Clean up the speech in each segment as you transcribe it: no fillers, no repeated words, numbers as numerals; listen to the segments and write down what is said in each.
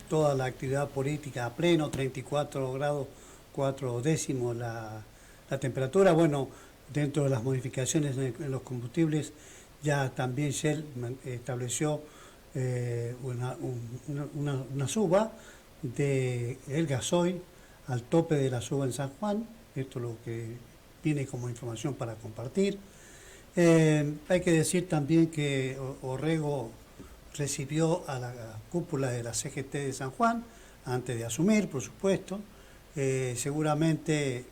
toda la actividad política a pleno, 34 grados 4 décimos la temperatura. Bueno, dentro de las modificaciones en los combustibles, ya también Shell estableció una suba del gasoil al tope de la suba en San Juan. Esto es lo que viene como información para compartir. Hay que decir también que Orrego recibió a la cúpula de la CGT de San Juan antes de asumir, por supuesto. Seguramente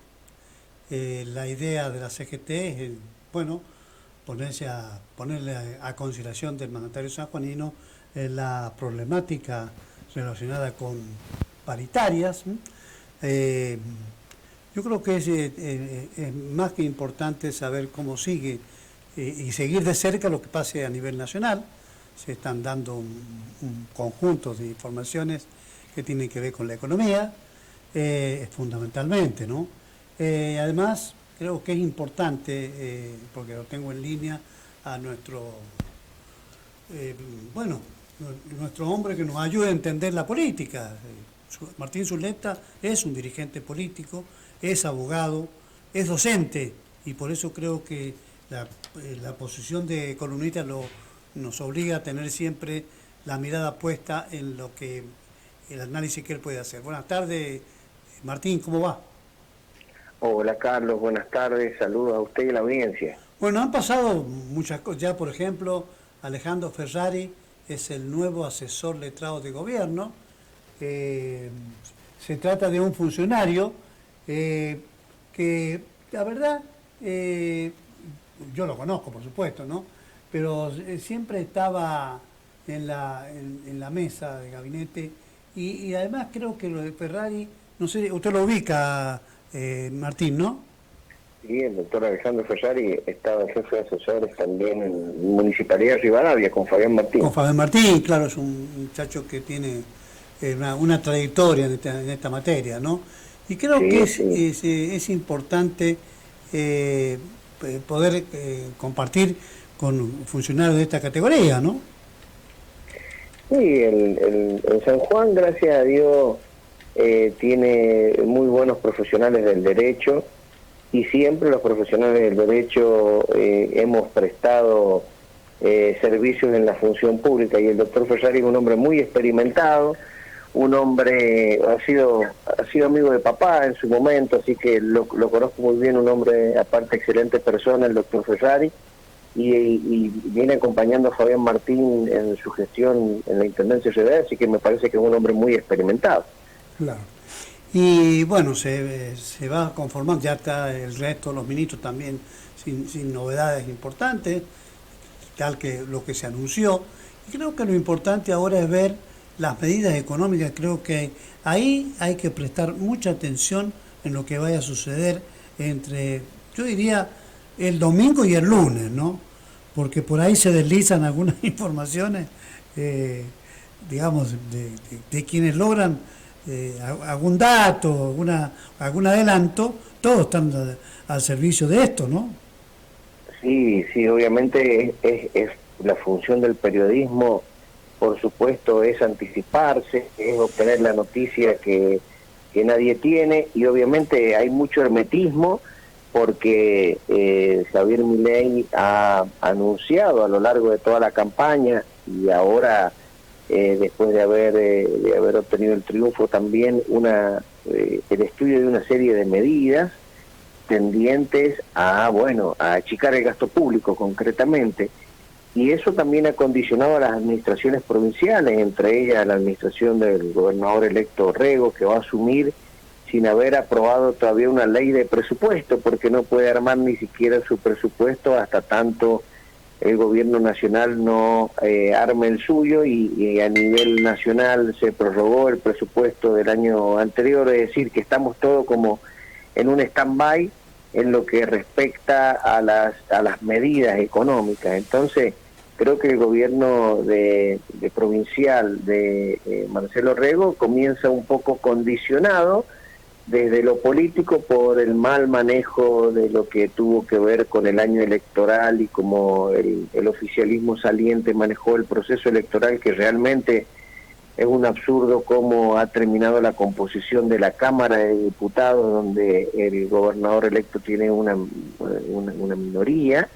la idea de la CGT es, bueno, ponerle a consideración del mandatario sanjuanino la problemática relacionada con paritarias. Yo creo que es más que importante saber cómo sigue y seguir de cerca lo que pase a nivel nacional. Se están dando un conjunto de informaciones que tienen que ver con la economía, fundamentalmente, ¿no? Además, creo que es importante, porque lo tengo en línea, a nuestro hombre que nos ayude a entender la política. Martín Zuleta es un dirigente político, es abogado, es docente, y por eso creo que la posición de columnista nos obliga a tener siempre la mirada puesta en lo que el análisis que él puede hacer. Buenas tardes, Martín, ¿cómo va? Hola Carlos, buenas tardes, saludos a usted y a la audiencia. Bueno, han pasado muchas cosas. Ya, por ejemplo, Alejandro Ferrari es el nuevo asesor letrado de gobierno. Se trata de un funcionario que, la verdad, yo lo conozco, por supuesto, ¿no? Pero siempre estaba en la mesa de gabinete y además creo que lo de Ferrari, no sé, usted lo ubica, Martín, ¿no? Sí, el doctor Alejandro Ferrari estaba jefe de asesores también en Municipalidad de Rivadavia con Fabián Martín. Con Fabián Martín, claro, es un muchacho que tiene una trayectoria en esta materia, ¿no? Y creo que es importante poder compartir con funcionarios de esta categoría, ¿no? Sí, en San Juan, gracias a Dios, tiene muy buenos profesionales del derecho y siempre los profesionales del derecho hemos prestado servicios en la función pública, y el doctor Ferrari es un hombre muy experimentado, un hombre, ha sido amigo de papá en su momento, así que lo conozco muy bien, un hombre aparte excelente persona, el doctor Ferrari, y viene acompañando a Fabián Martín en su gestión en la Intendencia de Ciudad, así que me parece que es un hombre muy experimentado. Claro. Y bueno, se va conformando, ya está el resto, los ministros también sin novedades importantes, tal que lo que se anunció. Y creo que lo importante ahora es ver las medidas económicas. Creo que ahí hay que prestar mucha atención en lo que vaya a suceder entre, yo diría, el domingo y el lunes, ¿no? Porque por ahí se deslizan algunas informaciones, digamos, de quienes logran algún dato, algún adelanto, todos están al servicio de esto, ¿no? Sí, obviamente es la función del periodismo, por supuesto, es anticiparse, es obtener la noticia que nadie tiene, y obviamente hay mucho hermetismo porque Javier Milei ha anunciado a lo largo de toda la campaña, y ahora después de haber obtenido el triunfo también el estudio de una serie de medidas tendientes a achicar el gasto público concretamente, y eso también ha condicionado a las administraciones provinciales, entre ellas la administración del gobernador electo Orrego, que va a asumir sin haber aprobado todavía una ley de presupuesto, porque no puede armar ni siquiera su presupuesto hasta tanto el gobierno nacional no arme el suyo, y a nivel nacional se prorrogó el presupuesto del año anterior, es decir, que estamos todos como en un stand-by en lo que respecta a las medidas económicas. Entonces, creo que el gobierno de provincial de Marcelo Orrego comienza un poco condicionado desde lo político por el mal manejo de lo que tuvo que ver con el año electoral y como el oficialismo saliente manejó el proceso electoral, que realmente Es un absurdo cómo ha terminado la composición de la Cámara de Diputados, donde el gobernador electo tiene una minoría,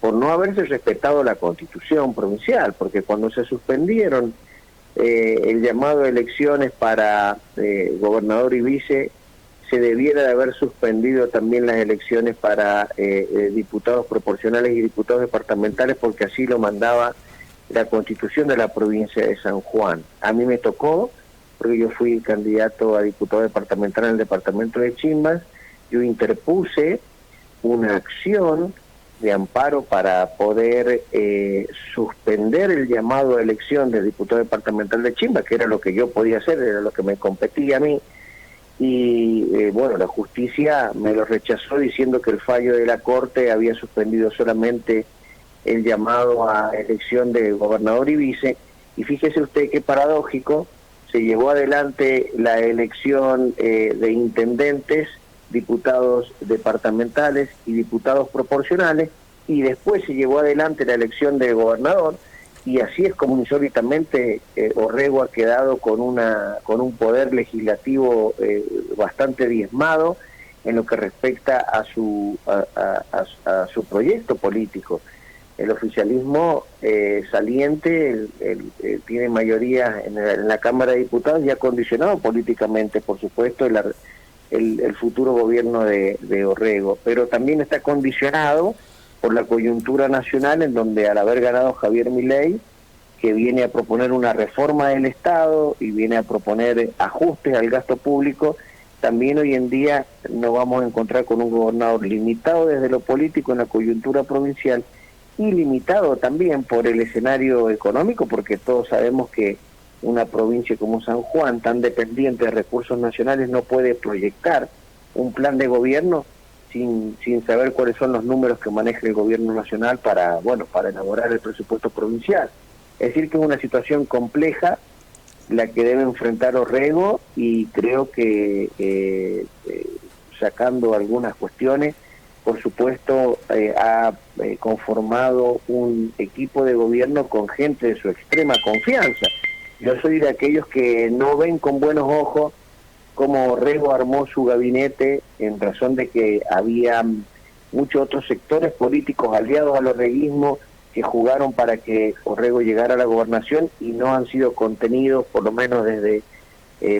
por no haberse respetado la Constitución provincial, porque cuando se suspendieron el llamado a elecciones para gobernador y vice, se debiera de haber suspendido también las elecciones para diputados proporcionales y diputados departamentales, porque así lo mandaba la Constitución de la provincia de San Juan. A mí me tocó, porque yo fui candidato a diputado departamental en el departamento de Chimbas. Yo interpuse una acción de amparo para poder suspender el llamado a elección del diputado departamental de Chimbas, que era lo que yo podía hacer, era lo que me competía a mí. Y bueno, la justicia me lo rechazó diciendo que el fallo de la Corte había suspendido solamente el llamado a elección de gobernador y vice, y fíjese usted qué paradójico, se llevó adelante la elección de intendentes, diputados departamentales y diputados proporcionales, y después se llevó adelante la elección de gobernador, y así es como insólitamente Orrego ha quedado con un poder legislativo bastante diezmado en lo que respecta a su proyecto político. El oficialismo saliente tiene mayoría en la Cámara de Diputados y ha condicionado políticamente, por supuesto, el futuro gobierno de Orrego, pero también está condicionado por la coyuntura nacional, en donde al haber ganado Javier Milei, que viene a proponer una reforma del Estado y viene a proponer ajustes al gasto público, también hoy en día nos vamos a encontrar con un gobernador limitado desde lo político en la coyuntura provincial, y limitado también por el escenario económico, porque todos sabemos que una provincia como San Juan, tan dependiente de recursos nacionales, no puede proyectar un plan de gobierno sin saber cuáles son los números que maneja el gobierno nacional para elaborar el presupuesto provincial. Es decir, que es una situación compleja la que debe enfrentar Orrego, y creo que sacando algunas cuestiones, por supuesto, ha conformado un equipo de gobierno con gente de su extrema confianza. Yo soy de aquellos que no ven con buenos ojos cómo Orrego armó su gabinete, en razón de que había muchos otros sectores políticos aliados al orreguismo que jugaron para que Orrego llegara a la gobernación y no han sido contenidos, por lo menos desde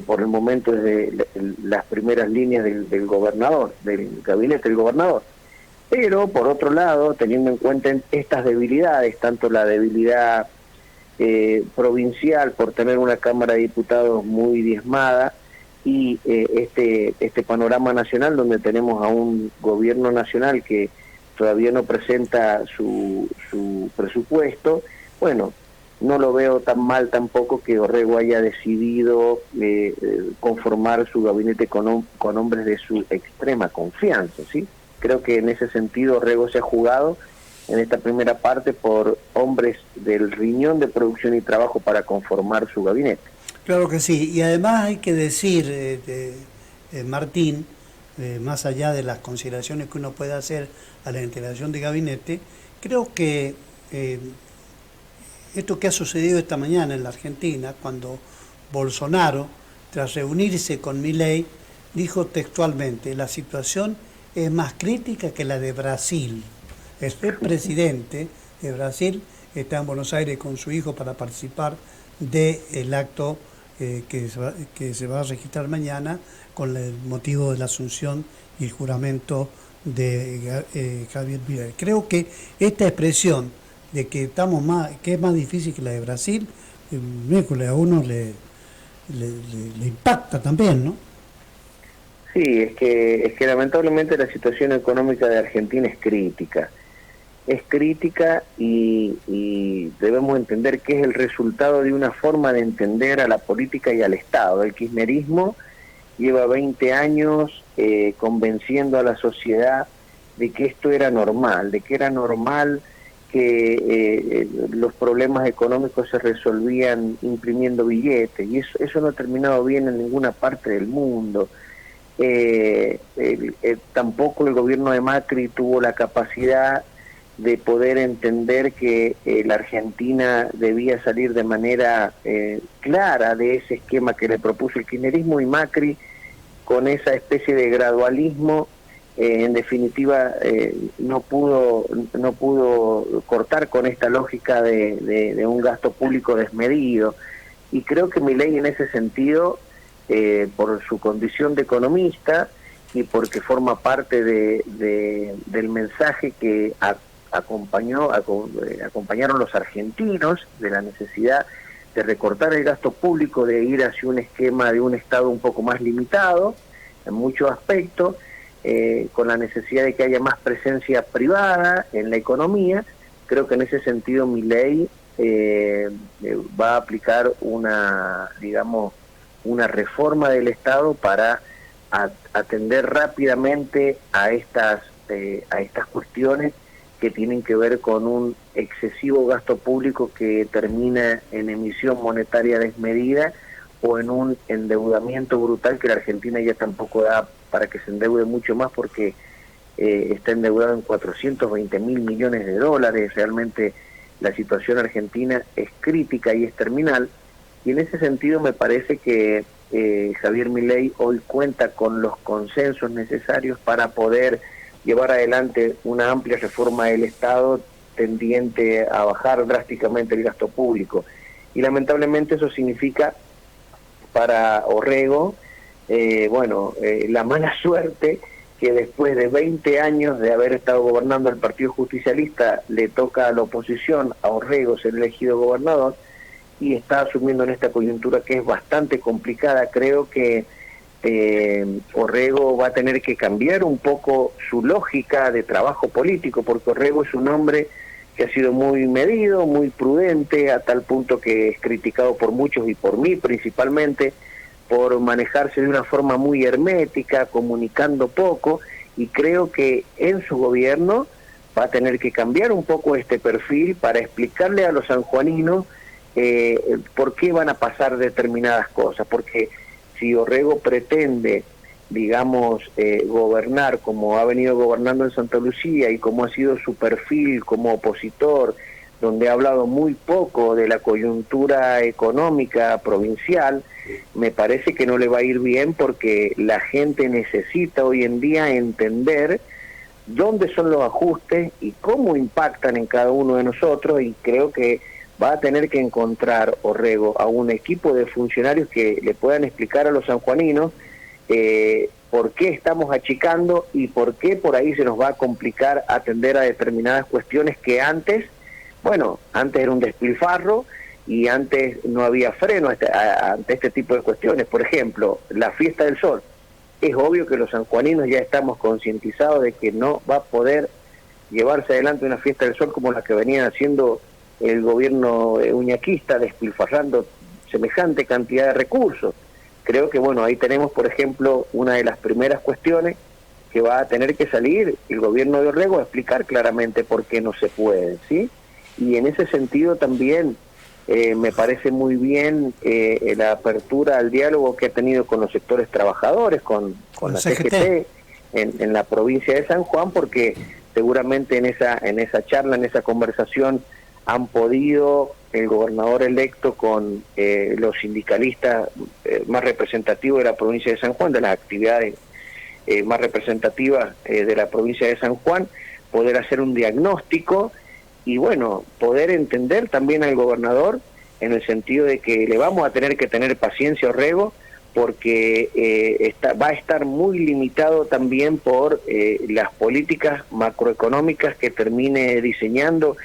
por el momento, desde las primeras líneas del gobernador, del gabinete del gobernador. Pero, por otro lado, teniendo en cuenta estas debilidades, tanto la debilidad provincial por tener una Cámara de Diputados muy diezmada, y este panorama nacional, donde tenemos a un gobierno nacional que todavía no presenta su presupuesto, bueno, no lo veo tan mal tampoco que Orrego haya decidido conformar su gabinete con hombres de su extrema confianza, ¿sí? Creo que en ese sentido Orrego se ha jugado en esta primera parte por hombres del riñón de producción y trabajo para conformar su gabinete. Claro que sí, y además hay que decir, Martín, más allá de las consideraciones que uno puede hacer a la integración de gabinete, creo que esto que ha sucedido esta mañana en la Argentina, cuando Bolsonaro, tras reunirse con Milei, dijo textualmente: la situación es más crítica que la de Brasil. El presidente de Brasil está en Buenos Aires con su hijo para participar del acto que se va a registrar mañana con el motivo de la asunción y el juramento de Javier Milei. Creo que esta expresión de que que es más difícil que la de Brasil, a uno le impacta también, ¿no? Sí, es que lamentablemente la situación económica de Argentina es crítica. Es crítica y debemos entender que es el resultado de una forma de entender a la política y al Estado. El kirchnerismo lleva 20 años convenciendo a la sociedad de que esto era normal, que los problemas económicos se resolvían imprimiendo billetes, y eso no ha terminado bien en ninguna parte del mundo. Tampoco el gobierno de Macri tuvo la capacidad de poder entender que la Argentina debía salir de manera clara de ese esquema que le propuso el kirchnerismo, y Macri, con esa especie de gradualismo, en definitiva no pudo cortar con esta lógica de un gasto público desmedido. Y creo que Milei en ese sentido, por su condición de economista y porque forma parte del mensaje que acompañaron los argentinos, de la necesidad de recortar el gasto público, de ir hacia un esquema de un Estado un poco más limitado en muchos aspectos, con la necesidad de que haya más presencia privada en la economía. Creo que en ese sentido Milei va a aplicar una reforma del Estado para atender rápidamente a estas cuestiones que tienen que ver con un excesivo gasto público que termina en emisión monetaria desmedida o en un endeudamiento brutal que la Argentina ya tampoco da para que se endeude mucho más, porque está endeudado en 420.000 millones de dólares. Realmente la situación argentina es crítica y es terminal, y en ese sentido me parece que Javier Milei hoy cuenta con los consensos necesarios para poder llevar adelante una amplia reforma del Estado tendiente a bajar drásticamente el gasto público. Y lamentablemente eso significa para Orrego, la mala suerte que después de 20 años de haber estado gobernando el Partido Justicialista, le toca a la oposición, a Orrego, ser elegido gobernador, y está asumiendo en esta coyuntura que es bastante complicada. Creo que Orrego va a tener que cambiar un poco su lógica de trabajo político, porque Orrego es un hombre que ha sido muy medido, muy prudente, a tal punto que es criticado por muchos y por mí principalmente, por manejarse de una forma muy hermética, comunicando poco, y creo que en su gobierno va a tener que cambiar un poco este perfil para explicarle a los sanjuaninos por qué van a pasar determinadas cosas, porque si Orrego pretende, gobernar como ha venido gobernando en Santa Lucía y como ha sido su perfil como opositor, donde ha hablado muy poco de la coyuntura económica provincial, me parece que no le va a ir bien, porque la gente necesita hoy en día entender dónde son los ajustes y cómo impactan en cada uno de nosotros, y creo que va a tener que encontrar Orrego a un equipo de funcionarios que le puedan explicar a los sanjuaninos por qué estamos achicando y por qué por ahí se nos va a complicar atender a determinadas cuestiones que antes era un despilfarro y antes no había freno ante este tipo de cuestiones. Por ejemplo, la fiesta del sol. Es obvio que los sanjuaninos ya estamos concientizados de que no va a poder llevarse adelante una fiesta del sol como la que venían haciendo el gobierno uñaquista, despilfarrando semejante cantidad de recursos. Creo que ahí tenemos, por ejemplo, una de las primeras cuestiones que va a tener que salir el gobierno de Orrego a explicar claramente por qué no se puede, ¿sí? Y en ese sentido también me parece muy bien la apertura al diálogo que ha tenido con los sectores trabajadores, con la CGT en la provincia de San Juan, porque seguramente en esa charla, en esa conversación, han podido el gobernador electo con los sindicalistas más representativos de la provincia de San Juan, de las actividades más representativas de la provincia de San Juan, poder hacer un diagnóstico y poder entender también al gobernador, en el sentido de que le vamos a tener que tener paciencia a Orrego, porque va a estar muy limitado también por las políticas macroeconómicas que termine diseñando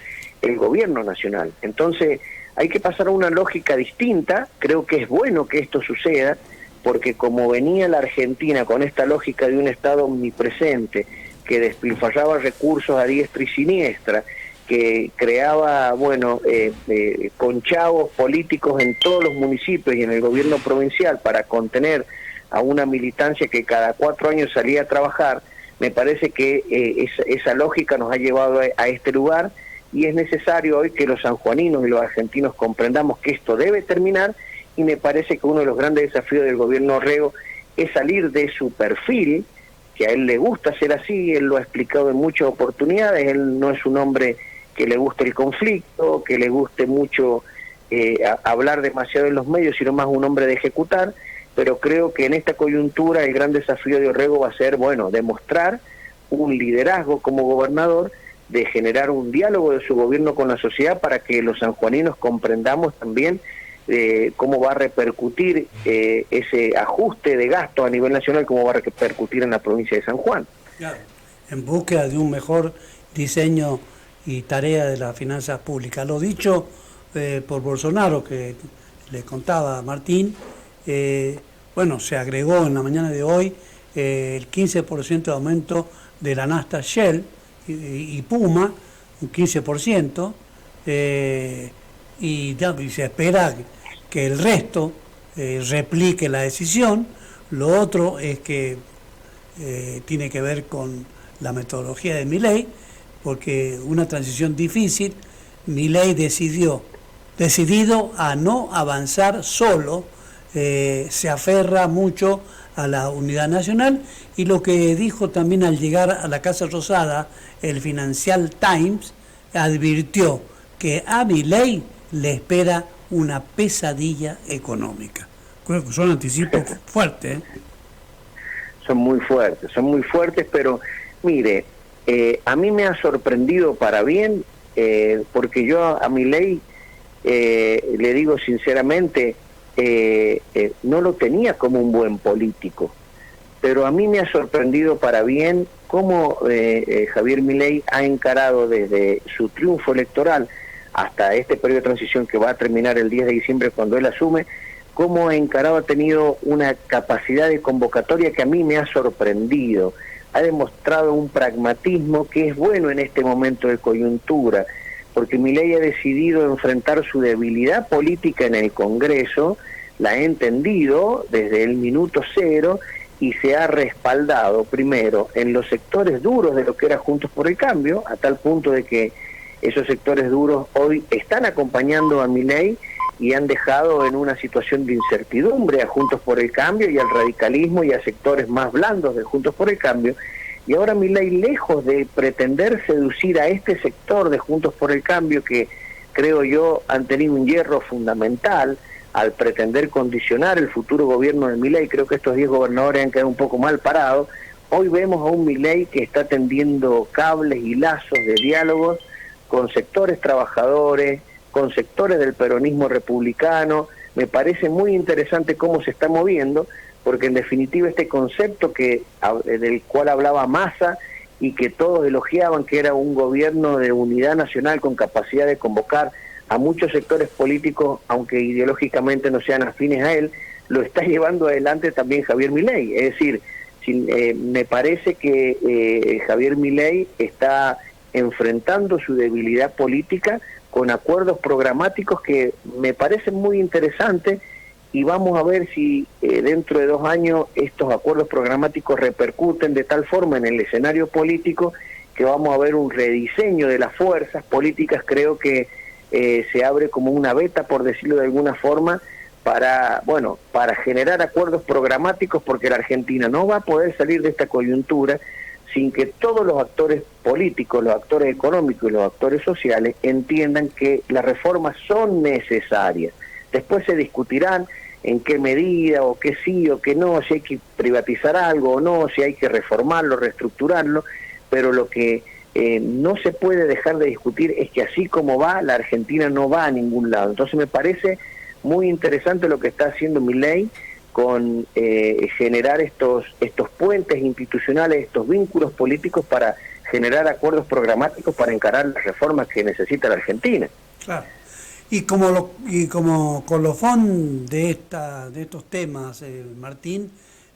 el gobierno nacional. Entonces hay que pasar a una lógica distinta. Creo que es bueno que esto suceda, porque como venía la Argentina con esta lógica de un Estado omnipresente, que despilfarraba recursos a diestra y siniestra, que creaba conchavos políticos en todos los municipios y en el gobierno provincial para contener a una militancia que cada 4 años salía a trabajar, me parece que esa lógica nos ha llevado a este lugar, y es necesario hoy que los sanjuaninos y los argentinos comprendamos que esto debe terminar, y me parece que uno de los grandes desafíos del gobierno Orrego es salir de su perfil, que a él le gusta ser así, él lo ha explicado en muchas oportunidades, él no es un hombre que le guste el conflicto, que le guste mucho hablar demasiado en los medios, sino más un hombre de ejecutar, pero creo que en esta coyuntura el gran desafío de Orrego va a ser, bueno, demostrar un liderazgo como gobernador, de generar un diálogo de su gobierno con la sociedad para que los sanjuaninos comprendamos también cómo va a repercutir ese ajuste de gasto a nivel nacional, cómo va a repercutir en la provincia de San Juan. Claro. En búsqueda de un mejor diseño y tarea de las finanzas públicas. Lo dicho por Bolsonaro, que le contaba a Martín, bueno, se agregó en la mañana de hoy el 15% de aumento de la nafta Shell y Puma, un 15%, y se espera que el resto replique la decisión. Lo otro es que tiene que ver con la metodología de Milei, porque una transición difícil, Milei decidido a no avanzar solo, se aferra mucho a la unidad nacional, y lo que dijo también al llegar a la Casa Rosada, el Financial Times advirtió que a Milei le espera una pesadilla económica. Creo que son anticipos fuertes. Son muy fuertes, pero mire, a mí me ha sorprendido para bien, porque yo a Milei le digo sinceramente, no lo tenía como un buen político, pero a mí me ha sorprendido para bien cómo Javier Milei ha encarado desde su triunfo electoral hasta este periodo de transición que va a terminar el 10 de diciembre cuando él asume, cómo ha encarado, ha tenido una capacidad de convocatoria que a mí me ha sorprendido, ha demostrado un pragmatismo que es bueno en este momento de coyuntura, porque Milei ha decidido enfrentar su debilidad política en el Congreso, la ha entendido desde el minuto cero y se ha respaldado primero en los sectores duros de lo que era Juntos por el Cambio, a tal punto de que esos sectores duros hoy están acompañando a Milei y han dejado en una situación de incertidumbre a Juntos por el Cambio y al radicalismo y a sectores más blandos de Juntos por el Cambio. Y ahora Milei, lejos de pretender seducir a este sector de Juntos por el Cambio, que creo yo han tenido un hierro fundamental al pretender condicionar el futuro gobierno de Milei, creo que estos 10 gobernadores han quedado un poco mal parados. Hoy vemos a un Milei que está tendiendo cables y lazos de diálogos con sectores trabajadores, con sectores del peronismo republicano. Me parece muy interesante cómo se está moviendo, porque en definitiva este concepto del cual hablaba Massa y que todos elogiaban, que era un gobierno de unidad nacional con capacidad de convocar a muchos sectores políticos, aunque ideológicamente no sean afines a él, lo está llevando adelante también Javier Milei. Es decir, me parece que Javier Milei está enfrentando su debilidad política con acuerdos programáticos que me parecen muy interesantes, y vamos a ver si dentro de 2 años estos acuerdos programáticos repercuten de tal forma en el escenario político que vamos a ver un rediseño de las fuerzas políticas. Creo que se abre como una veta, por decirlo de alguna forma, para generar acuerdos programáticos, porque la Argentina no va a poder salir de esta coyuntura sin que todos los actores políticos, los actores económicos y los actores sociales entiendan que las reformas son necesarias. Después se discutirán en qué medida, o qué sí o qué no, si hay que privatizar algo o no, si hay que reformarlo, reestructurarlo, pero lo que no se puede dejar de discutir es que así como va, la Argentina no va a ningún lado. Entonces me parece muy interesante lo que está haciendo Milei con generar estos puentes institucionales, estos vínculos políticos para generar acuerdos programáticos para encarar las reformas que necesita la Argentina. Claro. Y como colofón de estos temas, Martín,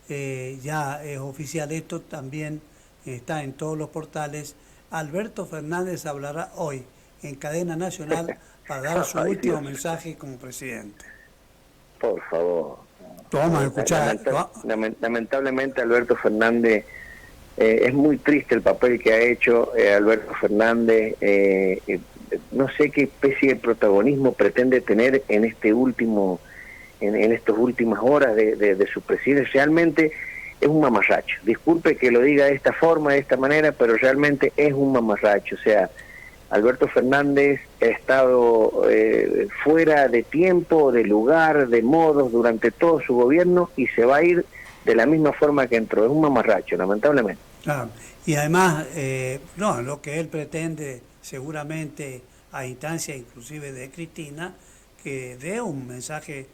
ya es oficial esto, también está en todos los portales. Alberto Fernández hablará hoy en cadena nacional para dar su último mensaje como presidente. Por favor. Vamos a escuchar. Lamentablemente Alberto Fernández, es muy triste el papel que ha hecho Alberto Fernández. No sé qué especie de protagonismo pretende tener en estas últimas horas de su presidencia. Realmente es un mamarracho. Disculpe que lo diga de esta forma, de esta manera, pero realmente es un mamarracho. O sea, Alberto Fernández ha estado fuera de tiempo, de lugar, de modos durante todo su gobierno y se va a ir de la misma forma que entró. Es un mamarracho, lamentablemente. Claro. Y además, no, lo que él pretende seguramente a instancia inclusive de Cristina, que dé un mensaje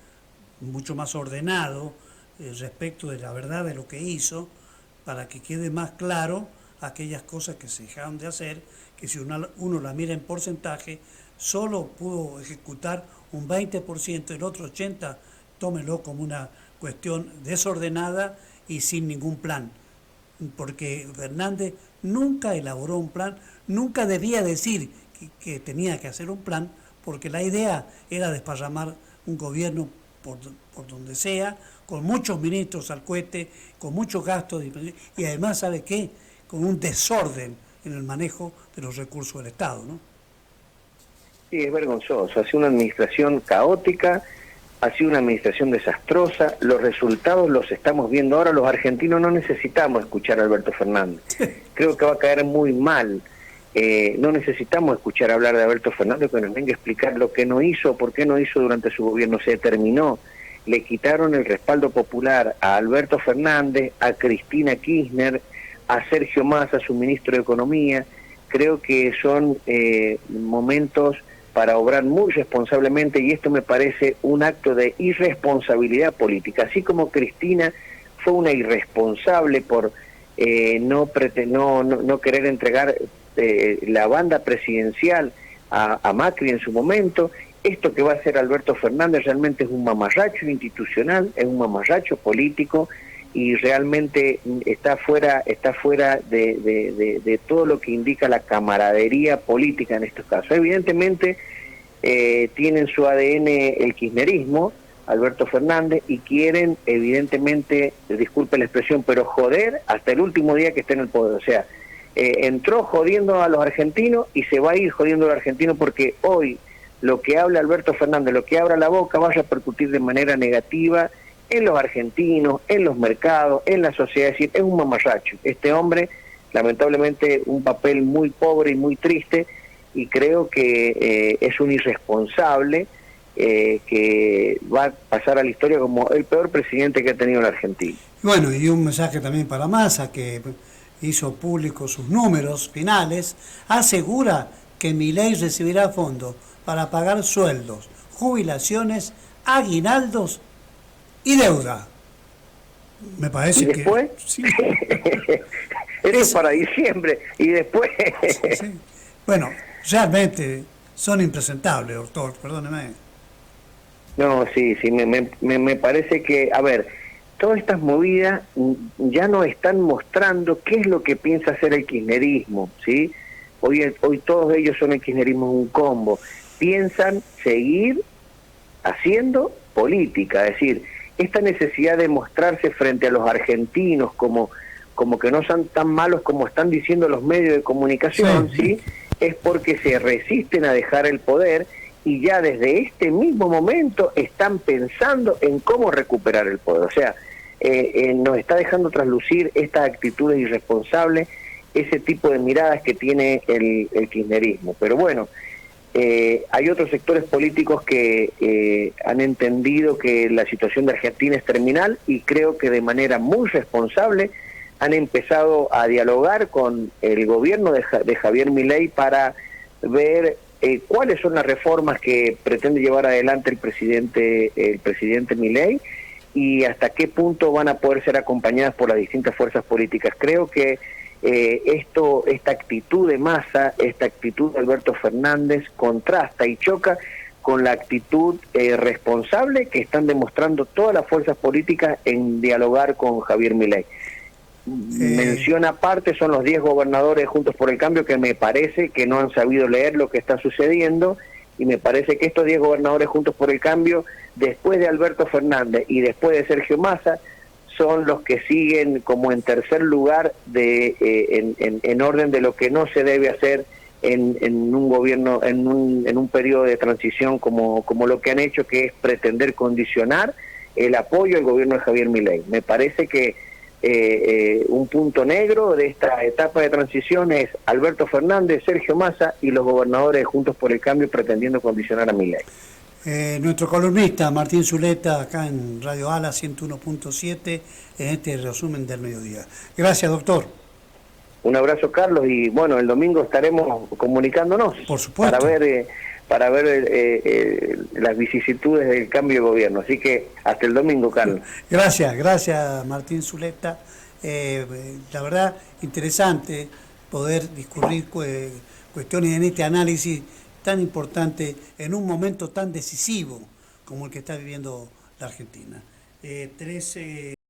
mucho más ordenado respecto de la verdad de lo que hizo, para que quede más claro aquellas cosas que se dejaron de hacer, que si uno la mira en porcentaje, solo pudo ejecutar un 20%, el otro 80%, tómelo como una cuestión desordenada y sin ningún plan, porque Fernández nunca elaboró un plan, nunca debía decir que tenía que hacer un plan, porque la idea era desparramar un gobierno por donde sea, con muchos ministros al cohete, con muchos gastos, y además, ¿sabe qué?, con un desorden en el manejo de los recursos del Estado, ¿no? Sí, es vergonzoso. Ha sido una administración caótica, ha sido una administración desastrosa. Los resultados los estamos viendo ahora. Los argentinos no necesitamos escuchar a Alberto Fernández. Creo que va a caer muy mal. No necesitamos escuchar hablar de Alberto Fernández, que nos venga a explicar lo que no hizo, por qué no hizo durante su gobierno. Se terminó. Le quitaron el respaldo popular a Alberto Fernández, a Cristina Kirchner, a Sergio Massa, su ministro de Economía. Creo que son momentos para obrar muy responsablemente, y esto me parece un acto de irresponsabilidad política. Así como Cristina fue una irresponsable por no querer entregar la banda presidencial a Macri en su momento, esto que va a hacer Alberto Fernández realmente es un mamarracho institucional, es un mamarracho político, y realmente está fuera de todo lo que indica la camaradería política en estos casos. Evidentemente tienen su ADN el kirchnerismo, Alberto Fernández, y quieren evidentemente, disculpe la expresión, pero joder hasta el último día que esté en el poder. O sea, entró jodiendo a los argentinos y se va a ir jodiendo a los argentinos, porque hoy lo que habla Alberto Fernández, lo que abra la boca, va a repercutir de manera negativa en los argentinos, en los mercados, en la sociedad. Es decir, es un mamarracho. Este hombre, lamentablemente, un papel muy pobre y muy triste, y creo que es un irresponsable que va a pasar a la historia como el peor presidente que ha tenido la Argentina. Bueno, y un mensaje también para Massa, que hizo públicos sus números finales, asegura que Milei recibirá fondos para pagar sueldos, jubilaciones, aguinaldos y deuda. Me parece ¿Y después? que... Sí. Eso es para diciembre. Y después... Sí. Bueno, realmente son impresentables, doctor, perdóneme. No, sí, me parece que, a ver, todas estas movidas ya no están mostrando qué es lo que piensa hacer el kirchnerismo, ¿sí? Hoy todos ellos son el kirchnerismo un combo. Piensan seguir haciendo política, es decir, esta necesidad de mostrarse frente a los argentinos como que no son tan malos como están diciendo los medios de comunicación, ¿sí? Es porque se resisten a dejar el poder, y ya desde este mismo momento están pensando en cómo recuperar el poder. O sea, nos está dejando traslucir estas actitudes irresponsables, ese tipo de miradas que tiene el kirchnerismo. Pero bueno, hay otros sectores políticos que han entendido que la situación de Argentina es terminal, y creo que de manera muy responsable han empezado a dialogar con el gobierno de Javier Milei para ver cuáles son las reformas que pretende llevar adelante el presidente Milei, y hasta qué punto van a poder ser acompañadas por las distintas fuerzas políticas. Creo que esta actitud de Massa, esta actitud de Alberto Fernández contrasta y choca con la actitud responsable que están demostrando todas las fuerzas políticas en dialogar con Javier Milei. Mención aparte son los 10 gobernadores de Juntos por el Cambio, que me parece que no han sabido leer lo que está sucediendo, y me parece que estos 10 gobernadores Juntos por el Cambio, después de Alberto Fernández y después de Sergio Massa, son los que siguen como en tercer lugar en orden de lo que no se debe hacer en un gobierno, en un periodo de transición como lo que han hecho, que es pretender condicionar el apoyo al gobierno de Javier Milei. Me parece que un punto negro de esta etapa de transición es Alberto Fernández, Sergio Massa y los gobernadores de Juntos por el Cambio pretendiendo condicionar a Milei. Nuestro columnista Martín Zuleta, acá en Radio Ala 101.7, en este resumen del mediodía. Gracias, doctor. Un abrazo, Carlos, y bueno, el domingo estaremos comunicándonos. Por supuesto. Para ver las vicisitudes del cambio de gobierno. Así que hasta el domingo, Carlos. Gracias Martín Zuleta. La verdad, interesante poder discurrir cuestiones en este análisis tan importante en un momento tan decisivo como el que está viviendo la Argentina.